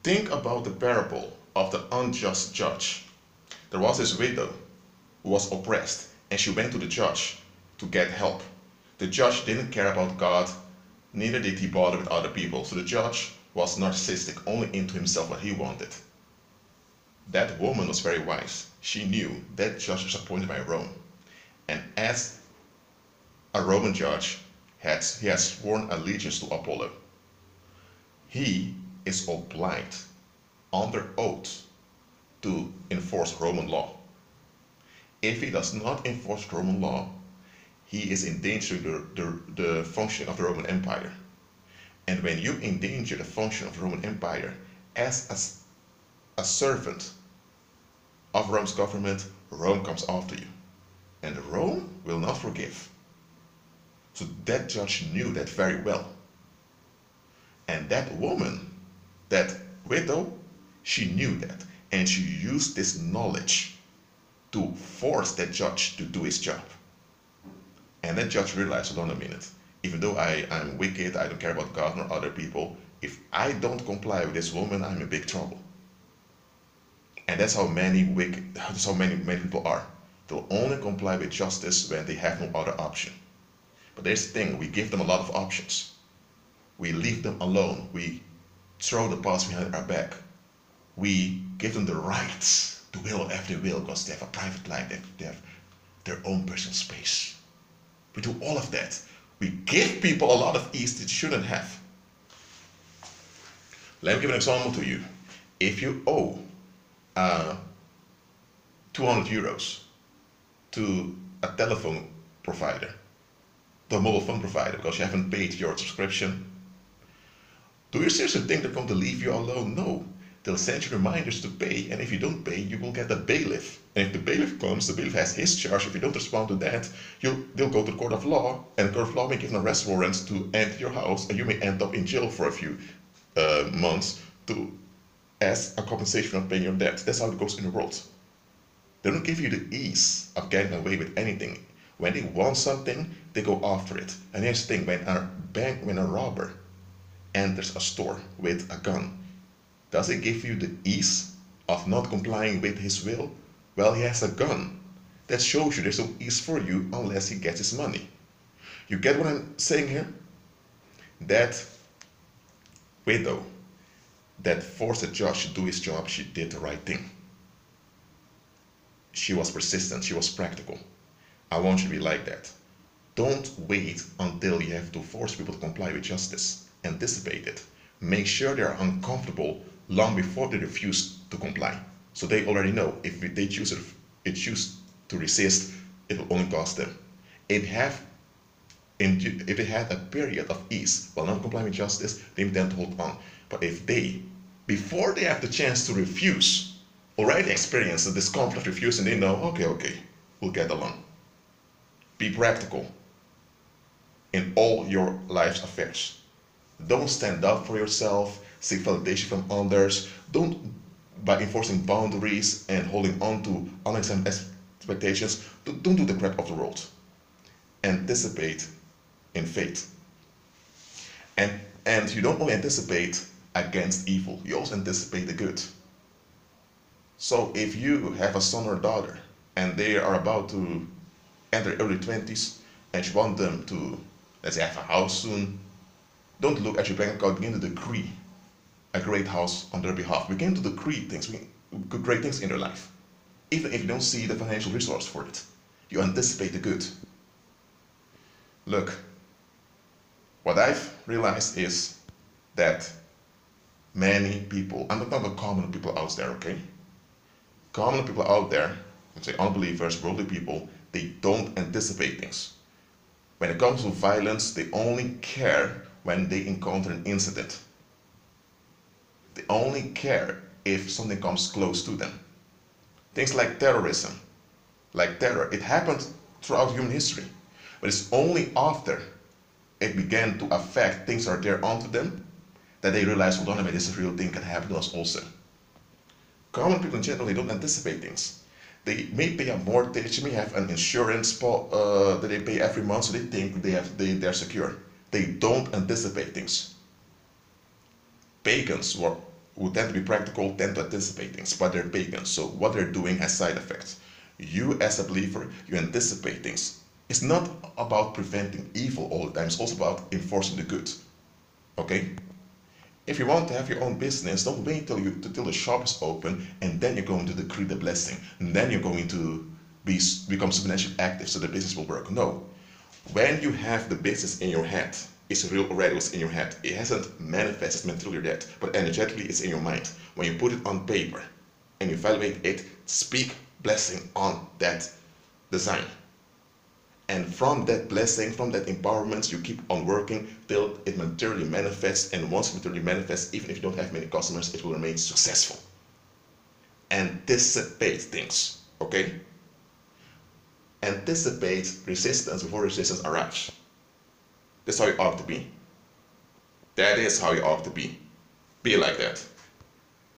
Think about the parable of the unjust judge. There was this widow who was oppressed, and she went to the judge to get help. The judge didn't care about God, neither did he bother with other people. So the judge was narcissistic, only into himself what he wanted. That woman was very wise. She knew that judge was appointed by Rome. And as a Roman judge, he has sworn allegiance to Apollo. He is obliged under oath to enforce Roman law. If he does not enforce Roman law, he is endangering the functioning of the Roman Empire. And when you endanger the function of the Roman Empire as a servant of Rome's government, Rome comes after you. And Rome will not forgive. So that judge knew that very well. And that woman, that widow, she knew that. And she used this knowledge to force that judge to do his job. And that judge realized, hold on a minute, even though I'm wicked, I don't care about God nor other people, if I don't comply with this woman, I'm in big trouble. And that's how many people are. They'll only comply with justice when they have no other option. But there's the thing, we give them a lot of options. We leave them alone. We throw the past behind our back. We give them the rights to will whatever they will because they have a private life, they have their own personal space. We do all of that. We give people a lot of ease they shouldn't have. Let me give an example to you. If you owe 200 euros to a telephone provider, to a mobile phone provider, because you haven't paid your subscription, do you seriously think they're going to leave you alone? No. They'll send you reminders to pay, and if you don't pay, you will get a bailiff. And if the bailiff comes, the bailiff has his charge. If you don't respond to that, they'll go to the court of law, and the court of law may give an arrest warrant to enter your house, and you may end up in jail for a few months as a compensation for not paying your debt. That's how it goes in the world. They don't give you the ease of getting away with anything. When they want something, they go after it. And here's the thing, when a robber enters a store with a gun, does it give you the ease of not complying with his will? Well, he has a gun. That shows you there's no ease for you unless he gets his money. You get what I'm saying here? That widow that forced the judge to do his job, she did the right thing. She was persistent, she was practical. I want you to be like that. Don't wait until you have to force people to comply with justice. Anticipate it. Make sure they are uncomfortable long before they refuse to comply. So they already know if they choose to resist, it will only cost them. If they had a period of ease while not complying with justice, they tend to hold on. But if they, before they have the chance to refuse, already experience the discomfort of refusing, they know, okay, we'll get along. Be practical in all your life's affairs. Don't stand up for yourself, seek validation from others. Don't, by enforcing boundaries and holding on to unexamined expectations, don't do the crap of the world. Anticipate in faith. And you don't only anticipate against evil, you also anticipate the good. So if you have a son or daughter and they are about to enter early 20s and you want them to, let's say, have a house soon, don't look at your bank account, begin to decree a great house on their behalf. Begin to decree great things in their life. Even if you don't see the financial resource for it, you anticipate the good. Look, what I've realized is that many people, I'm not talking about common people out there, okay? Common people out there, let's say unbelievers, worldly people, they don't anticipate things. When it comes to violence, they only care when they encounter an incident. They only care if something comes close to them. Things like terrorism, like terror, it happened throughout human history. But it's only after it began to affect things that are there onto them that they realize, hold on a minute, this is a real thing can happen to us also. Common people in general, they don't anticipate things. They may pay a mortgage, they may have an insurance that they pay every month, so they think they're secure. They don't anticipate things. Pagans were who tend to be practical tend to anticipate things, but they're pagans. So what they're doing has side effects. You as a believer, you anticipate things. It's not about preventing evil all the time, it's also about enforcing the good. Okay? If you want to have your own business, don't wait till the shop is open and then you're going to decree the blessing. And then you're going to become supernaturally active so the business will work. No. When you have the business in your head, it's real already, what's in your head. It hasn't manifested materially yet, but energetically it's in your mind. When you put it on paper and you evaluate it, speak blessing on that design. And from that blessing, from that empowerment, you keep on working till it materially manifests. And once it materially manifests, even if you don't have many customers, it will remain successful. Anticipate things, okay? Anticipate resistance before resistance arrives. That's how you ought to be. That is how you ought to be. Be like that.